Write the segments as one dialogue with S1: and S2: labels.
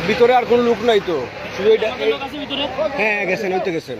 S1: ভিতরে আর কোনো লোক নাই তো, শুধু হ্যাঁ গেছেন, ওইতে গেছেন।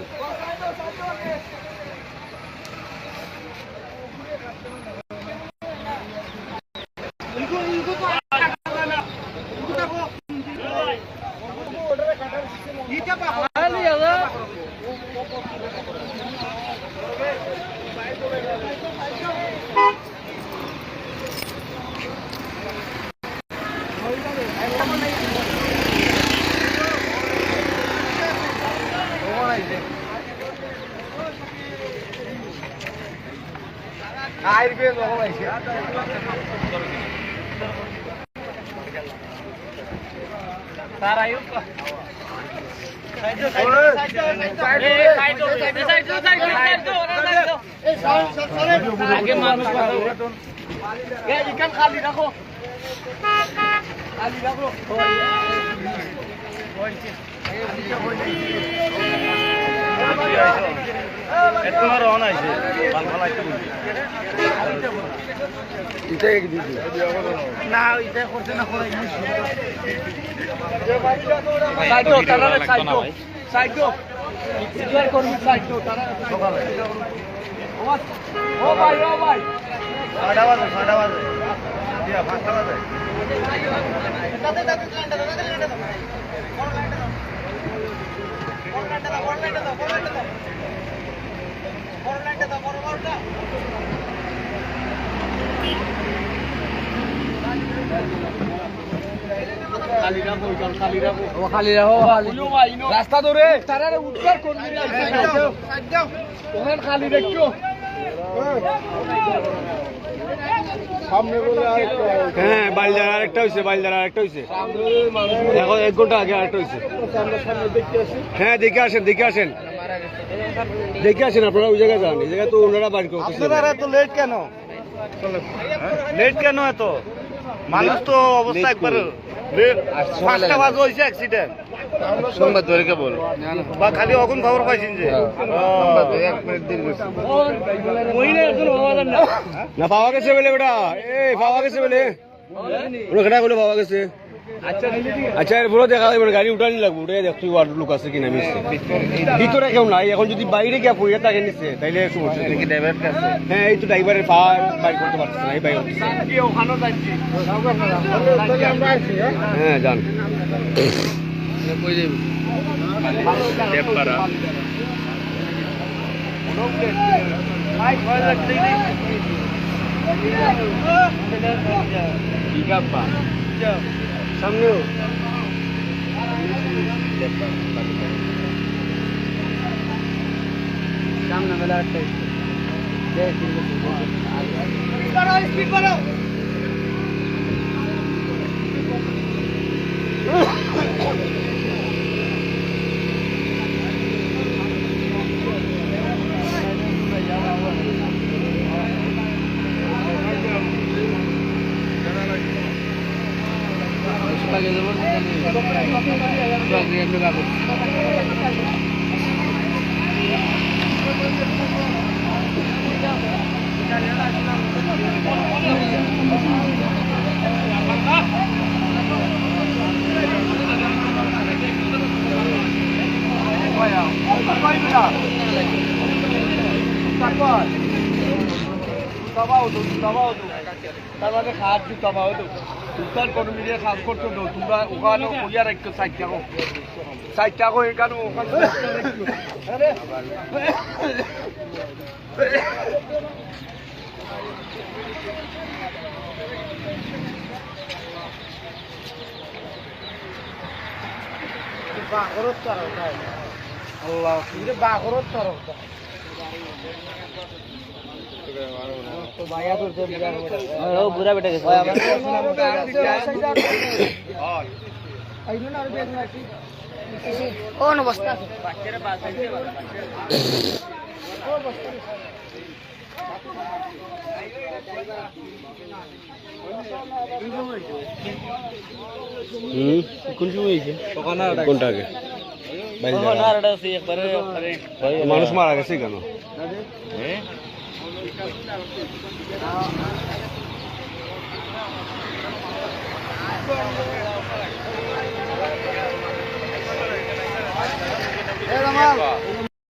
S2: খালি রাখো না এটা করতে না করে সাইডো তারা সাইডো সাইডো ইকুয়াল করবি সাইডো তারা সকালে ও ভাই 6টা বাজে দিয়া 5টা বাজে দাদা খালি রাখো রাস্তা ধরে তারা উদ্ধার করবি ওখানে খালি দেখছো
S1: হ্যাঁ বাইলদার আরেকটা হয়েছে, বাইলদার আরেকটা হয়েছে, এখন 1 ঘন্টা আগে আরেকটা হয়েছে। হ্যাঁ দেখে আসেন, দেখে আসেন, দেখে আসেন, আপনারা ওই জায়গায় যান, এই জায়গায় তো ওনারা বাড়ি করতেছে।
S2: এত লেট কেন, লেট কেন এত মানুষ তো অবস্থা একবার 5টা বাজে হয়েছে অ্যাক্সিডেন্ট সংবাদ ধরে কেবল বা খালি এখন খবর পাইছেন যে
S1: না পাওয়া গেছে বলে ওটা, এই পাওয়া গেছে বলে ওখানে বলে পাওয়া গেছে। আচ্ছা এরপরে দেখা যাবে গাড়ি উঠানি লাগবে, উঠে দেখছি ওয়ার্ড লোক আছে কিনা মিশছে, ভিতরে কেউ নাই। এখন যদি বাইরে গিয়ে পড়িয়া তাকে নিচ্ছে তাইলে সমস্যা। হ্যাঁ এই তো ড্রাইভারের বাইর করতে পারছে না, এই বাইক হ্যাঁ যান সামনেও সামনে মেলা তার মানে খাট জুতা পাও তো উত্তর কর্মীদের কাজ করতে তো তোমরা ওখানে করিয়া রাখতো 60 টাকা এখানে ওখানে বাগরত তারা আল্লাহ কি বাগরত তারা তো ভাইয়া তো ও বুড়া বেটা গেছে আইলো না আর বেগ নাকি ও না বস্তা বাচ্চারা পাস হইছে ও বস্তা কোন সময় হয়েছে? কোনটা আগে? মানুষ মারা গেছে কেন?
S2: মাল